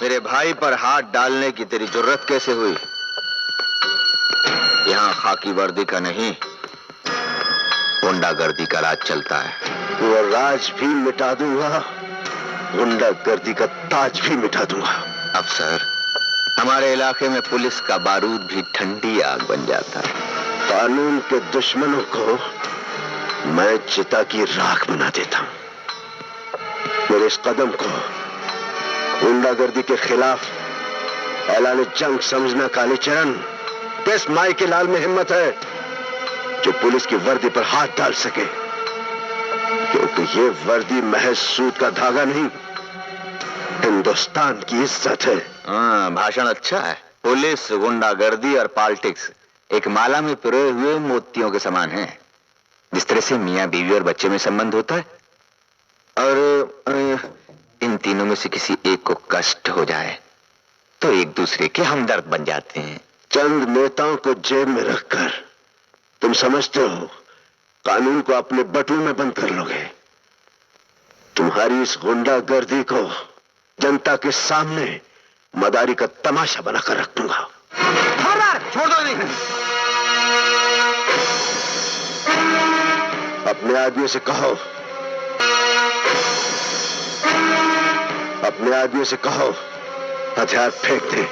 मेरे भाई पर हाथ डालने की तेरी जुर्रत कैसे हुई? यहाँ खाकी वर्दी का नहीं, गुंडागर्दी का राज चलता है। वो राज भी मिटा दूंगा, गुंडागर्दी का ताज भी मिटा दूंगा। अफसर, हमारे इलाके में पुलिस का बारूद भी ठंडी आग बन जाता है। कानून के दुश्मनों को मैं चिता की राख बना देता हूं। मेरे इस कदम को गुंडागर्दी के खिलाफ ऐलान जंग समझना कालीचरण। किस माई के लाल में हिम्मत है जो पुलिस की वर्दी पर हाथ डाल सके? क्योंकि ये वर्दी महज सूत का धागा नहीं, हिंदुस्तान की इज्जत है। भाषण अच्छा है। पुलिस, गुंडागर्दी और पॉलिटिक्स एक माला में पिरोए हुए मोतियों के समान हैं। जिस तरह से मियां बीवी और बच्चे में संबंध होता है, और इन तीनों में से किसी एक को कष्ट हो जाए तो एक दूसरे के हमदर्द बन जाते हैं। चंद नेताओं को जेब में रखकर तुम समझते हो कानून को अपने बटुए में बंद कर लोगे? तुम्हारी इस गुंडागर्दी को जनता के सामने मदारी का तमाशा बनाकर रख दूंगा। छोड़ दो नहीं। अपने आदमियों से कहो, अपने आदमियों से कहो हथियार फेंक दे।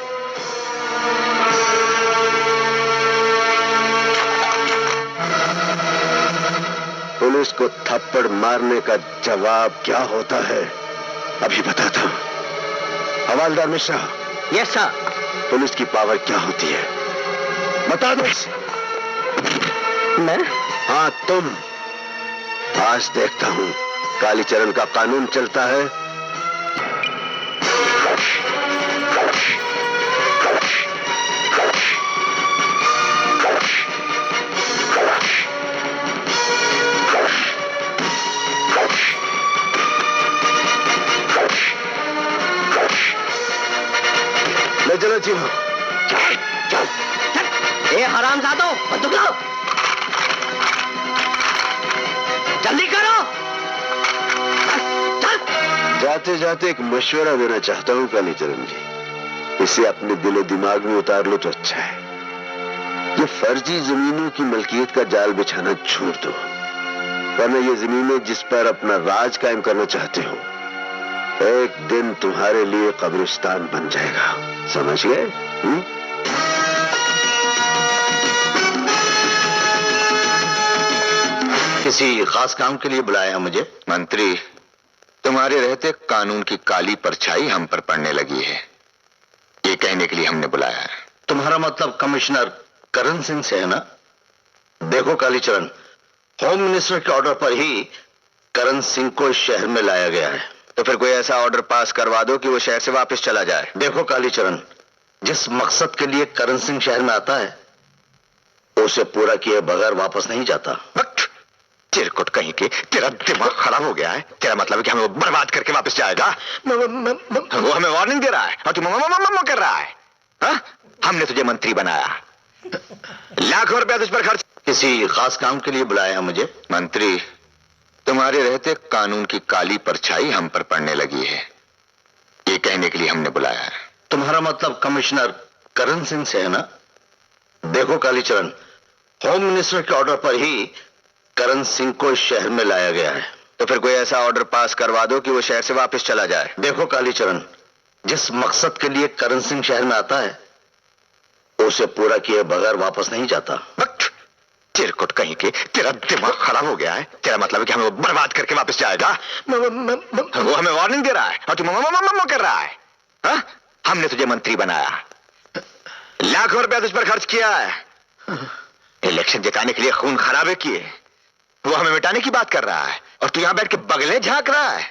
पुलिस को थप्पड़ मारने का जवाब क्या होता है अभी बताता हूं। हवालदार मिश्रा। Yes sir. पुलिस की पावर क्या होती है बता दो। मैं? हाँ तुम। आज देखता हूं कालीचरण का कानून चलता है ले चलो चलो। ए हरामजादो, बंदूक लाओ, जल्दी करो। चल। जाते जाते एक मशवरा देना चाहता हूं कालीचरण जी, इसे अपने दिलो दिमाग में उतार लो तो अच्छा है। ये फर्जी जमीनों की मलकियत का जाल बिछाना छोड़ दो, वरना ये जमीनें जिस पर अपना राज कायम करना चाहते हो एक दिन तुम्हारे लिए कब्रिस्तान बन जाएगा। समझ गए? किसी खास काम के लिए बुलाया मुझे? मंत्री, तुम्हारे रहते कानून की काली परछाई हम पर पड़ने लगी है, ये कहने के लिए हमने बुलाया है। तुम्हारा मतलब कमिश्नर करण सिंह से है ना? देखो कालीचरण, होम मिनिस्टर के ऑर्डर पर ही करण सिंह को इस शहर में लाया गया है। तो फिर कोई ऐसा ऑर्डर पास करवा दो कि वो शहर से वापस चला जाए। देखो कालीचरण, जिस मकसद के लिए करण सिंह शहर में आता है उसे पूरा किए बगैर वापस नहीं जाता। चिरकुट कहीं के, तेरा दिमाग खराब हो गया है? तेरा मतलब है कि हमें वो बर्बाद करके वापस जाएगा? वो हमें वार्निंग दे रहा है और तू मम्मा कर रहा है। हा? हमने तुझे मंत्री बनाया, लाखों रुपया तुझ पर खर्च। किसी खास काम के लिए बुलाया मुझे? मंत्री, तुम्हारे रहते कानून की काली परछाई हम पर पड़ने लगी है, ये कहने के लिए हमने बुलाया है। तुम्हारा मतलब कमिश्नर करण सिंह से है ना? देखो कालीचरण, होम मिनिस्टर के ऑर्डर पर ही करण सिंह को इस शहर में लाया गया है। तो फिर कोई ऐसा ऑर्डर पास करवा दो कि वो शहर से वापस चला जाए। देखो कालीचरण, जिस मकसद के लिए करण सिंह शहर में आता है उसे पूरा किए बगैर वापस नहीं जाता। चिरकुट कहीं के, तेरा दिमाग खराब हो गया है? तेरा मतलब है कि हमें वो बर्बाद करके वापस जाएगा? वो हमें वार्निंग दे रहा है और तू मम्मा कर रहा है। हा? हमने तुझे मंत्री बनाया, लाखों रुपया तुझ पर खर्च किया है, इलेक्शन जिताने के लिए खून खराबे किए, वो हमें मिटाने की बात कर रहा है और तू यहां बैठ के बगले झांक रहा है।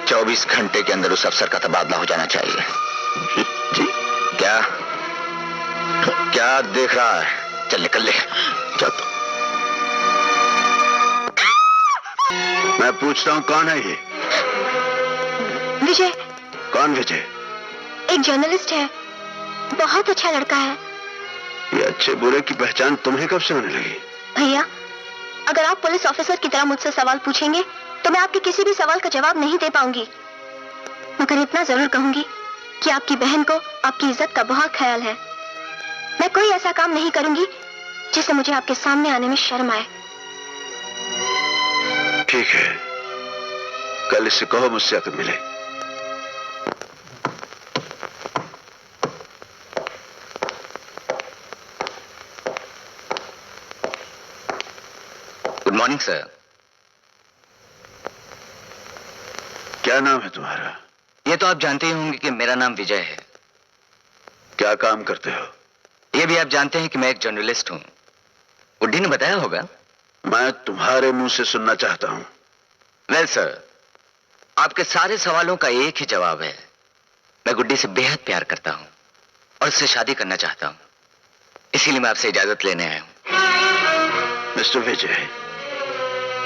24 घंटे के अंदर उस अफसर का तबादला हो जाना चाहिए। क्या क्या देख रहा है? चल निकल ले। चल। मैं पूछ रहा हूं कौन है ये? विजय। कौन विजय? एक जर्नलिस्ट है, बहुत अच्छा लड़का है। ये अच्छे बुरे की पहचान तुम्हें कब से होने लगी? भैया, अगर आप पुलिस ऑफिसर की तरह मुझसे सवाल पूछेंगे तो मैं आपके किसी भी सवाल का जवाब नहीं दे पाऊंगी। मगर इतना जरूर कहूंगी कि आपकी बहन को आपकी इज्जत का बहुत ख्याल है। मैं कोई ऐसा काम नहीं करूंगी जिससे मुझे आपके सामने आने में शर्म आए। ठीक है, कल इससे कहो मुझसे आकर मिले। Good morning sir. क्या नाम है तुम्हारा? ये तो आप जानते ही होंगे कि मेरा नाम विजय है। क्या काम करते हो? ये भी आप जानते हैं कि मैं एक जर्नलिस्ट हूं। गुड्डी ने बताया होगा। मैं तुम्हारे मुंह से सुनना चाहता हूं। वेल सर, आपके सारे सवालों का एक ही जवाब है। मैं गुड्डी से बेहद प्यार करता हूं और उससे शादी करना चाहता हूं। इसीलिए मैं आपसे इजाजत लेने आया हूं। मिस्टर विजय,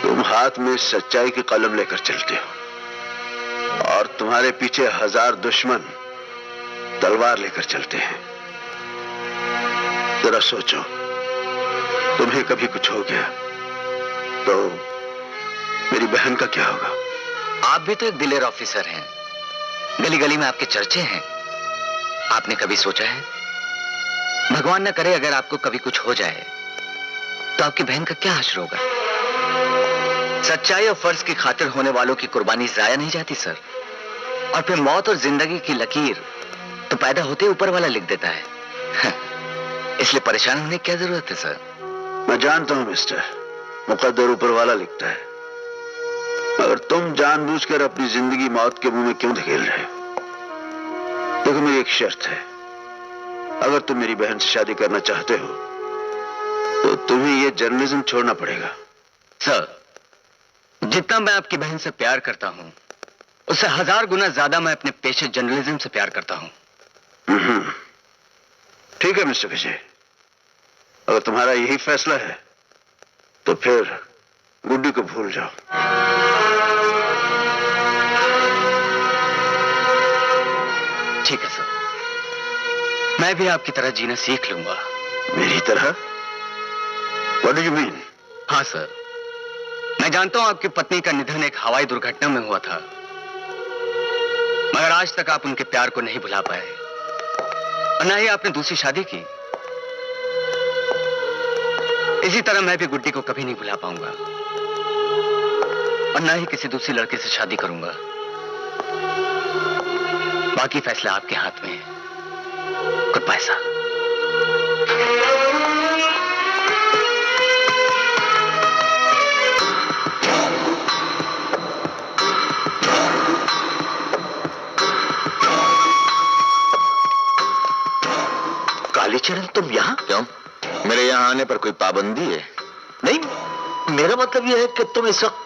तुम हाथ में सच्चाई की कलम लेकर चलते हो और तुम्हारे पीछे 1000 दुश्मन तलवार लेकर चलते हैं। जरा सोचो, तुम्हें कभी कुछ हो गया तो मेरी बहन का क्या होगा? आप भी तो एक दिलेर ऑफिसर हैं। गली गली में आपके चर्चे हैं। आपने कभी सोचा है, भगवान न करे अगर आपको कभी कुछ हो जाए तो आपकी बहन का क्या हश्र होगा? सच्चाई और फर्ज की खातिर होने वालों की कुर्बानी जाया नहीं जाती सर। और फिर मौत और जिंदगी की लकीर तो पैदा होते ऊपर वाला लिख देता है। इसलिए परेशान होने की क्या जरूरत है सर? मैं जानता हूं मिस्टर, मुकद्दर ऊपर वाला लिखता है, मगर तुम जानबूझकर अपनी जिंदगी मौत के मुंह में क्यों धकेल रहे हो? देखो, मेरी एक शर्त है। अगर तुम मेरी बहन से शादी करना चाहते हो तो तुम्हें यह जर्नलिज्म छोड़ना पड़ेगा। सर, जितना मैं आपकी बहन से प्यार करता हूं उससे 1000 गुना ज्यादा मैं अपने पेशे जर्नलिज्म से प्यार करता हूं। ठीक है मिस्टर विजय, अगर तुम्हारा यही फैसला है तो फिर गुड्डी को भूल जाओ। ठीक है सर, मैं भी आपकी तरह जीना सीख लूंगा। मेरी तरह? What do you mean? हाँ सर, मैं जानता हूं आपकी पत्नी का निधन एक हवाई दुर्घटना में हुआ था, मगर आज तक आप उनके प्यार को नहीं भुला पाए और ना ही आपने दूसरी शादी की। इसी तरह मैं भी गुड्डी को कभी नहीं भुला पाऊंगा और ना ही किसी दूसरी लड़के से शादी करूंगा। बाकी फैसला आपके हाथ में है। Good bye sir. कालीचरण, तुम यहाँ? क्यों, मेरे यहाँ आने पर कोई पाबंदी है? नहीं, मेरा मतलब यह है कि तुम इस वक्त...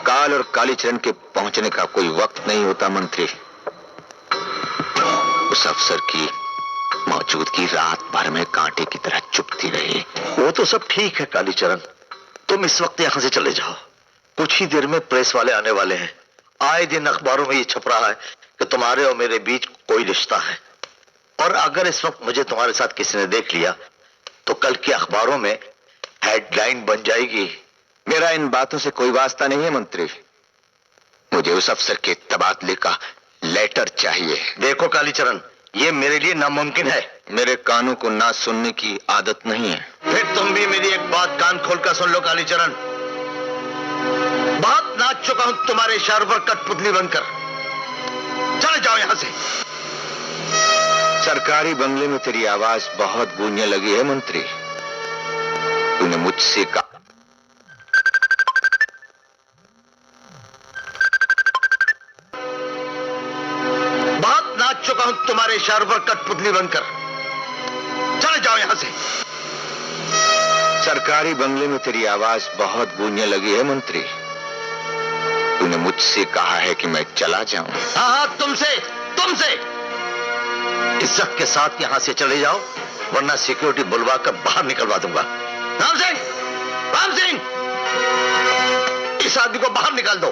काल और कालीचरण के पहुंचने का कोई वक्त नहीं होता मंत्री। उस अफसर की मौजूदगी रात भर में कांटे की तरह चुभती रही। वो तो सब ठीक है कालीचरण, तुम इस वक्त यहां से चले जाओ। कुछ ही देर में प्रेस वाले आने वाले हैं। आए दिन अखबारों में ये छप रहा है कि तुम्हारे और मेरे बीच कोई रिश्ता है, और अगर इस वक्त मुझे तुम्हारे साथ किसी ने देख लिया तो कल के अखबारों में हेडलाइन बन जाएगी। मेरा इन बातों से कोई वास्ता नहीं है मंत्री। मुझे उस अफसर के तबादले का लेटर चाहिए। देखो कालीचरण, ये मेरे लिए नामुमकिन है। मेरे कानों को ना सुनने की आदत नहीं है। फिर तुम भी मेरी एक बात कान खोलकर सुन लो कालीचरण। बहुत नाच चुका हूं तुम्हारे इशारों पर कठपुतली बनकर। चले जाओ यहां से। सरकारी बंगले में तेरी आवाज बहुत गूंजने लगी है मंत्री। तूने मुझसे कहा चुका हूं तुम्हारे इशारों पर कठपुतली बनकर। चले जाओ यहां से। सरकारी बंगले में तेरी आवाज बहुत गूंजने लगी है मंत्री। तूने मुझसे कहा है कि मैं चला जाऊं। हाँ, तुमसे इज्जत के साथ यहां से चले जाओ, वरना सिक्योरिटी बुलवा कर बाहर निकलवा दूंगा। राम सिंह, इस आदमी को बाहर निकाल दो।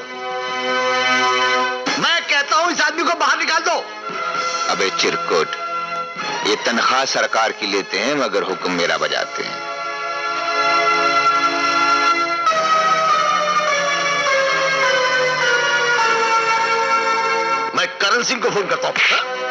मैं कहता हूं इस आदमी को बाहर निकाल दो। अबे चिरकुट, ये तनख्वाह सरकार की लेते हैं मगर हुक्म मेरा बजाते हैं। मैं कर करण सिंह को फोन करता हूँ।